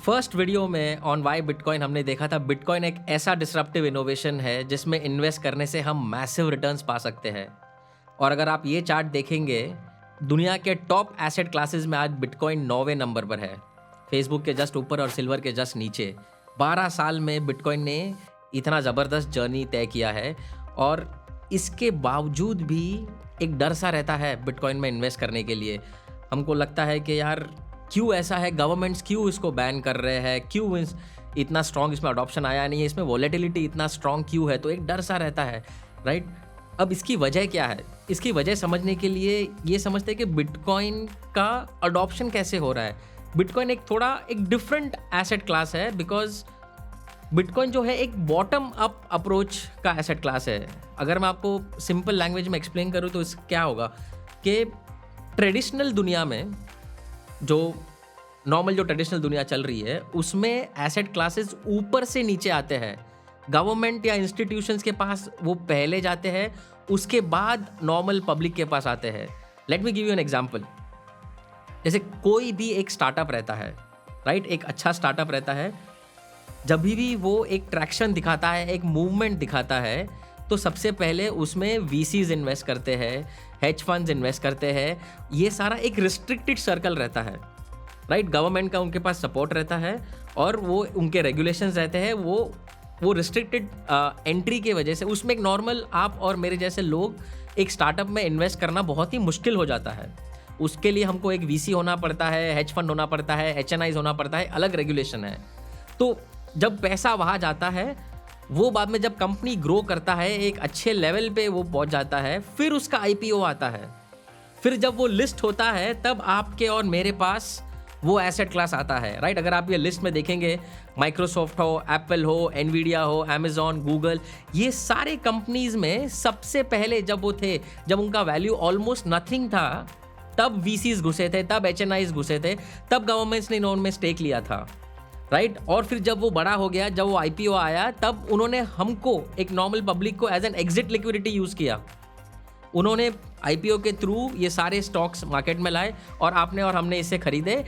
First video में on Y bitcoin हमने देखा था बिटकॉइन एक ऐसा डिसरप्टिव इनोवेशन है जिसमें इन्वेस्ट करने से हम मैसिव रिटर्न्स पा सकते हैं। और अगर आप ये चार्ट देखेंगे, दुनिया के टॉप एसेट क्लासेस में आज बिटकॉइन 9वें नंबर पर है, फेसबुक के जस्ट ऊपर और सिल्वर के जस्ट नीचे। 12 साल में बिटकॉइन ने इतना ज़बरदस्त जर्नी तय किया है और इसके बावजूद भी एक डर सा रहता है बिटकॉइन में इन्वेस्ट करने के लिए। हमको लगता है कि यार क्यों ऐसा है, गवर्नमेंट्स क्यों इसको बैन कर रहे हैं, क्यों इतना स्ट्रॉन्ग इसमें अडॉप्शन आया नहीं है, इसमें वॉलेटिलिटी इतना स्ट्रॉन्ग क्यों है, तो एक डर सा रहता है, राइट। अब इसकी वजह क्या है? इसकी वजह समझने के लिए ये समझते हैं कि बिटकॉइन का अडॉप्शन कैसे हो रहा है। बिटकॉइन एक डिफरेंट एसेट क्लास है बिकॉज बिटकॉइन जो है एक बॉटम अप अप्रोच का एसेट क्लास है। अगर मैं आपको सिंपल लैंग्वेज में एक्सप्लेन करूँ तो इसका क्या होगा कि ट्रेडिशनल दुनिया में जो ट्रेडिशनल दुनिया चल रही है उसमें एसेट क्लासेस ऊपर से नीचे आते हैं। गवर्नमेंट या इंस्टीट्यूशंस के पास वो पहले जाते हैं, उसके बाद नॉर्मल पब्लिक के पास आते हैं। Let me give you an example. जैसे कोई भी एक स्टार्टअप रहता है, राइट, एक अच्छा स्टार्टअप रहता है, जब भी वो एक ट्रैक्शन दिखाता है, एक मूवमेंट दिखाता है, तो सबसे पहले उसमें वीसीज इन्वेस्ट करते हैं, हेज फंड्स इन्वेस्ट करते हैं। ये सारा एक रिस्ट्रिक्टेड सर्कल रहता है, राइट। गवर्नमेंट का उनके पास सपोर्ट रहता है और वो उनके रेगुलेशंस रहते हैं। वो रिस्ट्रिक्टेड एंट्री के वजह से उसमें एक नॉर्मल आप और मेरे जैसे लोग एक स्टार्टअप में इन्वेस्ट करना बहुत ही मुश्किल हो जाता है। उसके लिए हमको एक वीसी होना पड़ता है, हेज फंड होना पड़ता है, एचएनआईज होना पड़ता है, अलग रेगुलेशन है। तो जब पैसा वहाँ जाता है, वो बाद में जब कंपनी ग्रो करता है, एक अच्छे लेवल पे वो पहुंच जाता है, फिर उसका आईपीओ आता है, फिर जब वो लिस्ट होता है तब आपके और मेरे पास वो एसेट क्लास आता है, राइट। अगर आप ये लिस्ट में देखेंगे, माइक्रोसॉफ्ट हो, एप्पल हो, एनवीडिया हो, अमेजॉन, गूगल, ये सारे कंपनीज में सबसे पहले जब वो थे, जब उनका वैल्यू ऑलमोस्ट नथिंग था, तब वीसीज घुसे थे, तब एचएनआईज घुसे थे, तब गवर्नमेंट्स ने उनमें स्टेक लिया था, राइट। और फिर जब वो बड़ा हो गया, जब वो आईपीओ आया, तब उन्होंने हमको एक नॉर्मल पब्लिक को as an exit liquidity use किया। उन्होंने आईपीओ के थ्रू ये सारे स्टॉक्स मार्केट में लाए और आपने और हमने इसे खरीदे।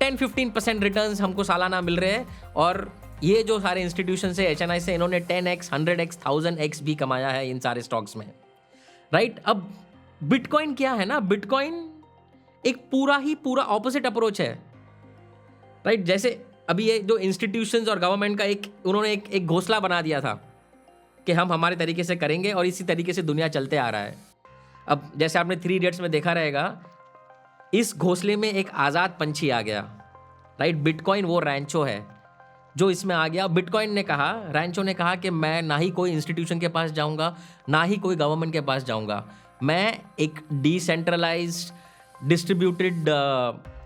10-15% रिटर्न्स हमको सालाना मिल रहे हैं। और ये जो सारे इंस्टीट्यूशन से, एचएनआई से, इन्होंने 10x, 100x, 1000x भी कमाया है इन सारे स्टॉक्स में, राइट। अब बिटकॉइन क्या है ना, बिटकॉइन एक पूरा ऑपोजिट अप्रोच है, राइट। जैसे अभी ये जो इंस्टीट्यूशंस और गवर्नमेंट का उन्होंने एक घोंसला बना दिया था कि हम हमारे तरीके से करेंगे और इसी तरीके से दुनिया चलते आ रहा है। अब जैसे आपने 3 इडियट्स में देखा रहेगा, इस घोंसले में एक आज़ाद पंछी आ गया, राइट। बिटकॉइन वो रैंचो है जो इसमें आ गया। बिटकॉइन ने कहा, रैंचो ने कहा कि मैं ना ही कोई इंस्टीट्यूशन के पास जाऊंगा, ना ही कोई गवर्नमेंट के पास जाऊंगा, मैं एक डिसेंट्रलाइज्ड डिस्ट्रीब्यूटेड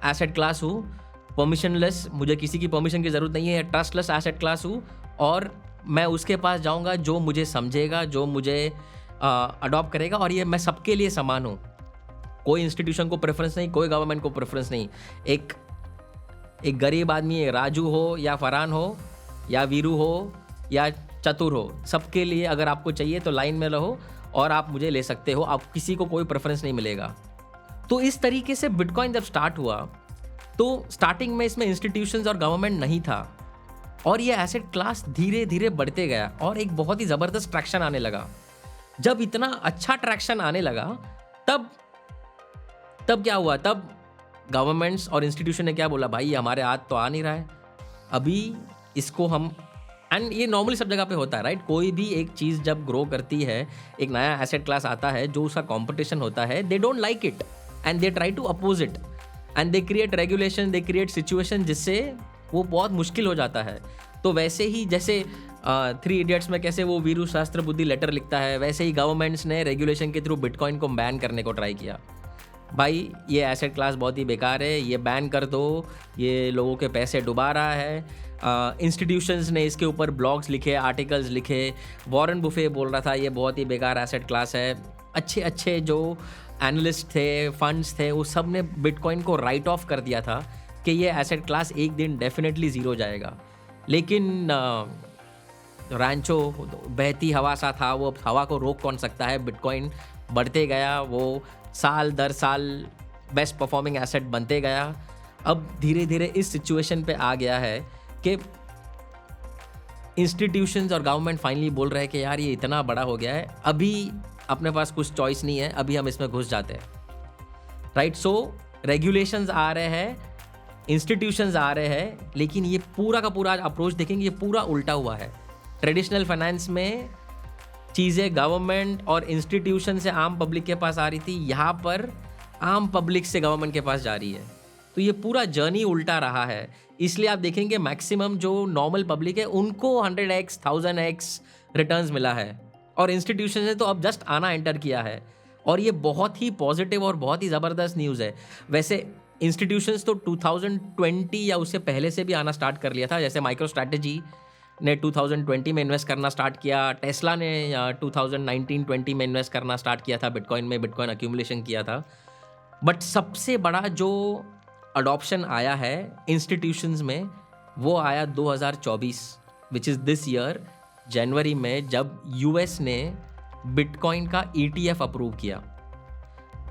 एसेट क्लास हूँ, परमिशनलेस, मुझे किसी की परमिशन की ज़रूरत नहीं है, ट्रस्टलेस एसेट क्लास हूँ, और मैं उसके पास जाऊँगा जो मुझे समझेगा, जो मुझे अडॉप्ट करेगा, और ये मैं सबके लिए समान हूँ। कोई इंस्टीट्यूशन को प्रेफरेंस नहीं, कोई गवर्नमेंट को प्रेफरेंस नहीं। एक गरीब आदमी, राजू हो या फरहान हो या वीरू हो या चतुर हो, सबके लिए अगर आपको चाहिए तो लाइन में रहो और आप मुझे ले सकते हो, आप किसी को कोई प्रेफरेंस नहीं मिलेगा। तो इस तरीके से बिटकॉइन जब स्टार्ट हुआ तो स्टार्टिंग में इसमें इंस्टीट्यूशंस और गवर्नमेंट नहीं था और ये एसेट क्लास धीरे धीरे बढ़ते गया और एक बहुत ही ज़बरदस्त ट्रैक्शन आने लगा। जब इतना अच्छा ट्रैक्शन आने लगा तब क्या हुआ, तब गवर्नमेंट्स और इंस्टीट्यूशन ने क्या बोला, भाई हमारे हाथ तो आ नहीं रहा है, अभी इसको हम, एंड ये नॉर्मली सब जगह पे होता है, राइट। कोई भी एक चीज़ जब ग्रो करती है, एक नया एसेट क्लास आता है, जो उसका कॉम्पिटिशन होता है, they don't like it and they try to oppose it and they create regulation, they create situation जिससे वो बहुत मुश्किल हो जाता है। तो वैसे ही जैसे 3 इडियट्स में कैसे वो वीरू शास्त्र बुद्धि लेटर लिखता है, वैसे ही गवर्नमेंट्स ने रेगुलेशन के थ्रू बिटकॉइन को बैन करने को ट्राई किया। भाई ये एसेट क्लास बहुत ही बेकार है, ये बैन कर दो, ये लोगों के पैसे डुबा रहा है। इंस्टीट्यूशंस ने इसके ऊपर ब्लॉग्स लिखे, आर्टिकल्स लिखे। वॉरेन बुफे बोल रहा था ये बहुत ही बेकार एसेट क्लास है। अच्छे जो एनालिस्ट थे, फंड्स थे, वो सब ने बिटकॉइन को राइट ऑफ कर दिया था कि ये एसेट क्लास एक दिन डेफिनेटली ज़ीरो जाएगा। लेकिन रैंचो बहती हवा सा था, वो हवा को रोक कौन सकता है। बिटकॉइन बढ़ते गया, वो साल दर साल बेस्ट परफॉर्मिंग एसेट बनते गया। अब धीरे धीरे इस सिचुएशन पे आ गया है कि इंस्टीट्यूशंस और गवर्नमेंट फाइनली बोल रहे हैं कि यार ये इतना बड़ा हो गया है, अभी अपने पास कुछ चॉइस नहीं है, अभी हम इसमें घुस जाते हैं, राइट। सो रेगुलेशंस आ रहे हैं, इंस्टीट्यूशंस आ रहे हैं, लेकिन ये पूरा का पूरा अप्रोच देखेंगे ये पूरा उल्टा हुआ है। ट्रेडिशनल फाइनेंस में चीज़ें गवर्नमेंट और इंस्टीट्यूशन से आम पब्लिक के पास आ रही थी, यहाँ पर आम पब्लिक से गवर्नमेंट के पास जा रही है। तो ये पूरा जर्नी उल्टा रहा है, इसलिए आप देखेंगे मैक्सिमम जो नॉर्मल पब्लिक है उनको 100x 1000x रिटर्न्स मिला है, और इंस्टीट्यूशन ने तो अब जस्ट आना एंटर किया है, और ये बहुत ही पॉजिटिव और बहुत ही ज़बरदस्त न्यूज़ है। वैसे इंस्टीट्यूशंस तो 2020 या उससे पहले से भी आना स्टार्ट कर लिया था, जैसे माइक्रो स्ट्रैटेजी ने 2020 में इन्वेस्ट करना स्टार्ट किया, टेस्ला ने 2019-20 में इन्वेस्ट करना स्टार्ट किया था बिटकॉइन में, बिटकॉइन अक्यूमुलेशन किया था। बट सबसे बड़ा जो अडॉप्शन आया है इंस्टीट्यूशंस में वो आया 2024 which is this year January में, जब यूएस ने बिटकॉइन का ETF अप्रूव किया।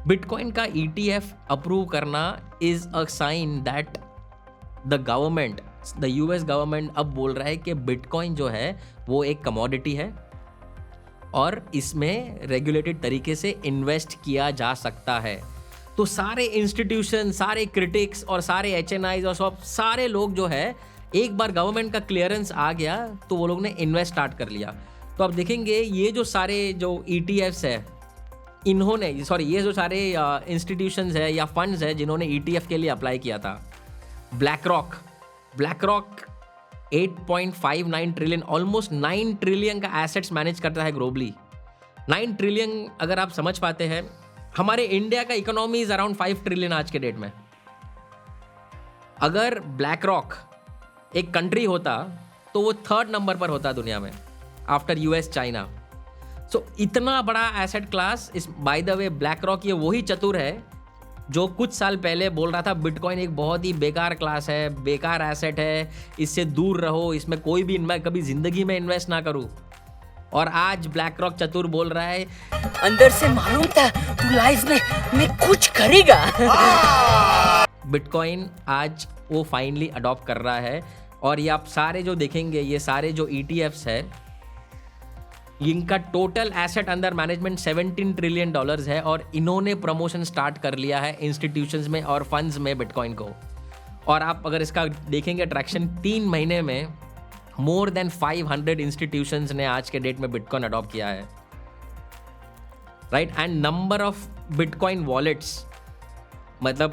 बिटकॉइन का ETF अप्रूव करना is a sign that the government, the US government अब बोल रहा है कि बिटकॉइन जो है वो एक कमोडिटी है और इसमें रेगुलेटेड तरीके से इन्वेस्ट किया जा सकता है। तो सारे इंस्टीट्यूशन, सारे क्रिटिक्स और सारे HNIs और सब सारे लोग जो है, एक बार गवर्नमेंट का क्लियरेंस आ गया तो वो लोग ने इन्वेस्ट स्टार्ट कर लिया। तो आप देखेंगे ये जो सारे जो ETFs है, इन्होंने ये जो सारे इंस्टीट्यूशंस है या फंड्स है जिन्होंने ETF के लिए अप्लाई किया था, black rock 8.59 trillion, almost 9 trillion का एसेट्स मैनेज करता है ग्लोबली। 9 ट्रिलियन अगर आप समझ पाते हैं, हमारे इंडिया का इकोनॉमी इज अराउंड 5 ट्रिलियन आज के डेट में। अगर ब्लैक रॉक एक कंट्री होता तो वो 3rd नंबर पर होता दुनिया में आफ्टर US चाइना। सो इतना बड़ा एसेट क्लास इस, by the way black rock ये वही चतुर है जो कुछ साल पहले बोल रहा था बिटकॉइन एक बहुत ही बेकार क्लास है, बेकार एसेट है, इससे दूर रहो, इसमें कोई भी मैं कभी जिंदगी में इन्वेस्ट ना करूं। और आज ब्लैक रॉक चतुर बोल रहा है, अंदर से मालूम था तू लाइफ में कुछ करेगा। बिटकॉइन आज वो फाइनली अडॉप्ट कर रहा है। और ये आप सारे जो देखेंगे, ये सारे जो ETFs है, इनका total asset under management $17 trillion है, और इन्होंने प्रमोशन स्टार्ट कर लिया है इंस्टीट्यूशंस में और फंड्स में बिटकॉइन को। और आप अगर इसका देखेंगे अट्रैक्शन, 3 महीने में मोर देन 500 इंस्टीट्यूशंस ने आज के डेट में बिटकॉइन अडॉप्ट किया है, right. And number of bitcoin wallets, मतलब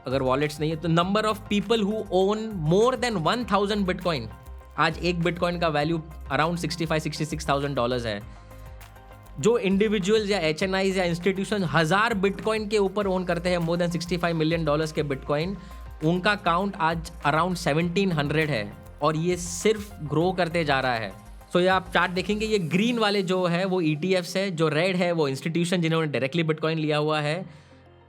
अगर वॉलेट्स नहीं है तो number of people who own more than 1000 bitcoin, आज एक बिटकॉइन का वैल्यू अराउंड $65,000-66,000 है। जो इंडिविजुअल्स या HNIs या इंस्टीट्यूशन 1000 बिटकॉइन के ऊपर ओन करते हैं, मोर देन $65 मिलियन के बिटकॉइन, उनका काउंट आज अराउंड 1700 है, और ये सिर्फ ग्रो करते जा रहा है। सो ये आप चार्ट देखेंगे, ये ग्रीन वाले जो है वो ETFs है, जो रेड है वो इंस्टीट्यूशन जिन्होंने डायरेक्टली बिटकॉइन लिया हुआ है,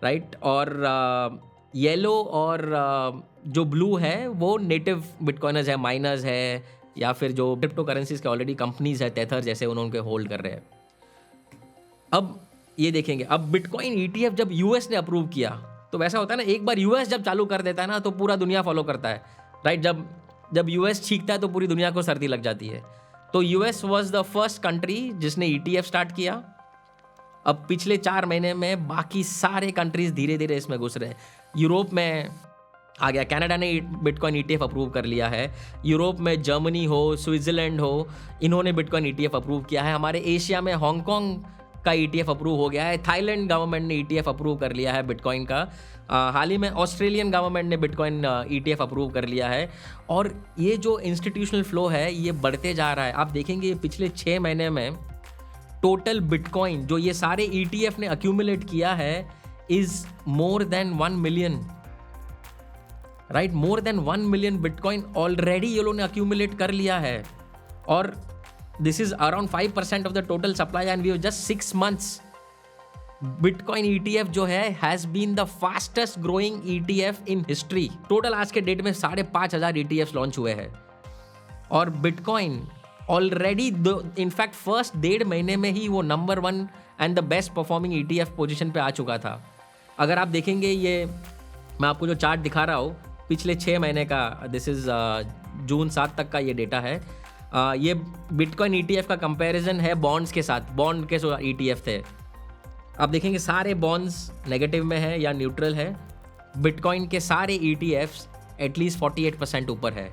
राइट। और येलो और जो ब्लू है वो नेटिव बिटकॉइनर्स है, माइनर्स है, या फिर जो क्रिप्टो करेंसीज के ऑलरेडी कंपनीज है, टेथर जैसे, उन्होंने होल्ड कर रहे हैं। अब ये देखेंगे, अब बिटकॉइन ETF जब US ने अप्रूव किया, तो वैसा होता है ना, एक बार US जब चालू कर देता है ना तो पूरा दुनिया फॉलो करता है, राइट। जब US छींकता है तो पूरी दुनिया को सर्दी लग जाती है। तो US was the first country जिसने ETF स्टार्ट किया। अब पिछले 4 महीने में बाकी सारे कंट्रीज धीरे धीरे इसमें घुस रहे हैं। यूरोप में आ गया, कनाडा ने बिटकॉइन ETF अप्रूव कर लिया है। यूरोप में जर्मनी हो, स्विट्ज़रलैंड हो, इन्होंने बिटकॉइन ETF अप्रूव किया है। हमारे एशिया में हांगकांग का ETF अप्रूव हो गया है। थाईलैंड गवर्नमेंट ने ETF अप्रूव कर लिया है बिटकॉइन का। हाल ही में ऑस्ट्रेलियन गवर्नमेंट ने बिटकॉइन ETF अप्रूव कर लिया है। और ये जो इंस्टीट्यूशनल फ्लो है ये बढ़ते जा रहा है। आप देखेंगे पिछले 6 महीने में टोटल बिटकॉइन जो ये सारे ETF ने अक्यूमुलेट किया है is more than 1 million, right. More than 1 million bitcoin already ये लोगों ने अक्यूमुलेट कर लिया है। और this is around 5% of the total supply, and we have just 6 months. Bitcoin ETF जो है has been the fastest growing ETF in history. Total आज के डेट में 5,500 ETFs लॉन्च हुए हैं, और बिटकॉइन ऑलरेडी इनफैक्ट फर्स्ट 1.5 महीने में ही वो number 1 and the best performing ETF position पे आ चुका था। अगर आप देखेंगे, ये मैं आपको जो चार्ट दिखा रहा हूँ, पिछले 6 महीने का, दिस इज़ जून 7 तक का ये डेटा है। ये बिटकॉइन ETF का कंपैरिजन है बॉन्ड्स के साथ। बॉन्ड के जो ETF थे, आप देखेंगे सारे बॉन्ड्स नेगेटिव में है या न्यूट्रल है। बिटकॉइन के सारे ETFs एटलीस्ट 48% ऊपर है।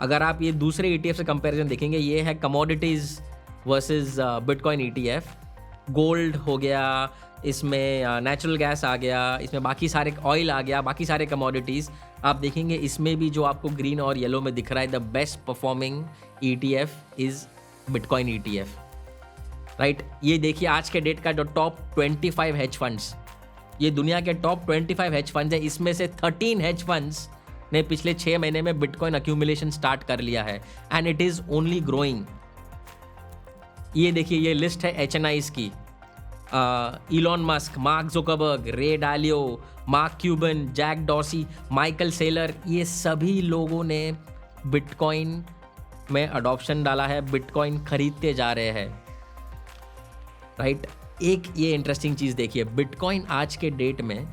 अगर आप ये दूसरे ETF से कंपैरिजन देखेंगे, ये है commodities versus bitcoin ETF। Gold हो गया, इसमें नेचुरल गैस आ गया, इसमें बाकी सारे ऑयल आ गया, बाकी सारे कमोडिटीज़ आप देखेंगे। इसमें भी जो आपको ग्रीन और येलो में दिख रहा है, the best performing ETF is bitcoin ETF, right. ये देखिए आज के डेट का जो टॉप 25 हेज फंड्स, ये दुनिया के टॉप 25 हेज फंड्स है। इसमें से 13 हेज फंड्स ने पिछले 6 महीने में बिटकॉइन अक्यूमुलेशन स्टार्ट कर लिया है and it is only growing. ये देखिए, ये लिस्ट है HNIs की। Elon Musk, Mark Zuckerberg, Ray Dalio, Mark Cuban, Jack Dorsey, Michael Saylor, ये सभी लोगों ने बिटकॉइन में अडॉप्शन डाला है, बिटकॉइन खरीदते जा रहे हैं, राइट। एक ये इंटरेस्टिंग चीज़ देखिए, बिटकॉइन आज के डेट में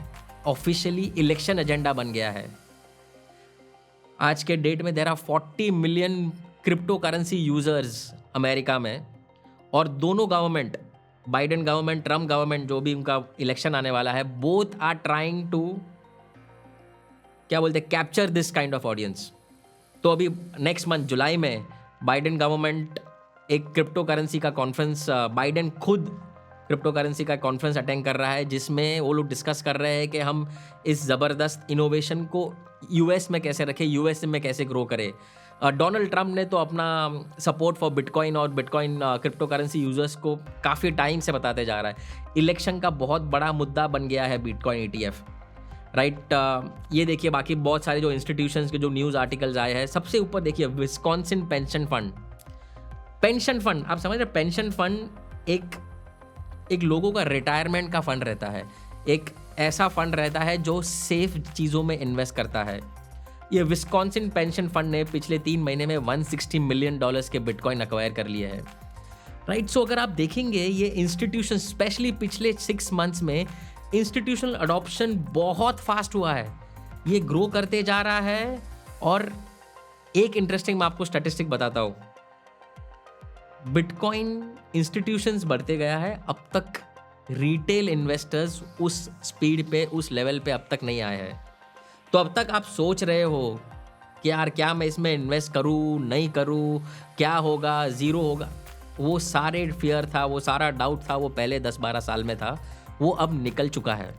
ऑफिशियली इलेक्शन एजेंडा बन गया है। आज के डेट में there are 40 million crypto currency users America में, और दोनों government, Biden government, Trump government, जो भी उनका इलेक्शन आने वाला है, बोथ आर ट्राइंग टू, क्या बोलते हैं, capture this kind of audience. तो अभी नेक्स्ट मंथ जुलाई में बाइडेन गवर्नमेंट एक क्रिप्टो करेंसी का कॉन्फ्रेंस, बाइडेन खुद क्रिप्टो करेंसी का कॉन्फ्रेंस अटेंड कर रहा है, जिसमें वो लोग डिस्कस कर रहे हैं कि हम इस ज़बरदस्त इनोवेशन को US में कैसे रखें, US में कैसे ग्रो करें। डोनाल्ड ट्रम्प ने तो अपना सपोर्ट फॉर बिटकॉइन और बिटकॉइन क्रिप्टो करेंसी यूजर्स को काफ़ी टाइम से बताते जा रहा है। इलेक्शन का बहुत बड़ा मुद्दा बन गया है बिटकॉइन ETF, राइट। ये देखिए, बाकी बहुत सारे जो इंस्टीट्यूशंस के जो न्यूज़ आर्टिकल्स आए हैं, सबसे ऊपर देखिए Wisconsin pension fund. Pension fund, आप समझ रहे, पेंशन फंड एक लोगों का रिटायरमेंट का फंड रहता है, एक ऐसा फंड रहता है जो सेफ चीज़ों में इन्वेस्ट करता है। ये विस्कॉन्सिन पेंशन फंड ने पिछले 3 महीने में $160 मिलियन के बिटकॉइन अक्वायर कर लिए हैं, राइट। सो अगर आप देखेंगे, ये इंस्टीट्यूशन स्पेशली पिछले 6 मंथ्स में इंस्टीट्यूशनल अडॉप्शन बहुत फास्ट हुआ है, ये ग्रो करते जा रहा है। और एक इंटरेस्टिंग मैं आपको स्टैटिस्टिक बताता हूँ, बिटकॉइन इंस्टीट्यूशंस बढ़ते गया है, अब तक रिटेल इन्वेस्टर्स उस स्पीड पे, उस लेवल पे अब तक नहीं आए हैं। तो अब तक आप सोच रहे हो कि यार क्या मैं इसमें इन्वेस्ट करूँ, नहीं करूँ, क्या होगा, ज़ीरो होगा, वो सारे फियर था, वो सारा डाउट था, वो पहले 10-12 साल में था, वो अब निकल चुका है।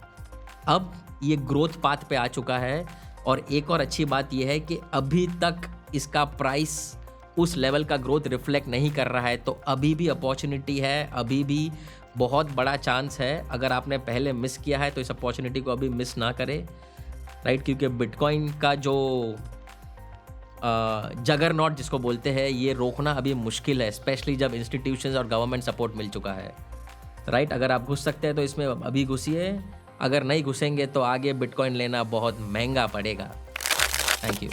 अब ये ग्रोथ पाथ पे आ चुका है। और एक और अच्छी बात ये है कि अभी तक इसका प्राइस उस लेवल का ग्रोथ रिफ्लेक्ट नहीं कर रहा है, तो अभी भी अपॉर्चुनिटी है, अभी भी बहुत बड़ा चांस है। अगर आपने पहले मिस किया है तो इस अपॉर्चुनिटी को अभी मिस ना करें, राइट। क्योंकि बिटकॉइन का जो जगरनॉट जिसको बोलते हैं, ये रोकना अभी मुश्किल है, स्पेशली जब इंस्टीट्यूशंस और गवर्नमेंट सपोर्ट मिल चुका है, राइट। अगर आप घुस सकते हैं तो इसमें अभी घुसिए, अगर नहीं घुसेंगे तो आगे बिटकॉइन लेना बहुत महंगा पड़ेगा। Thank you.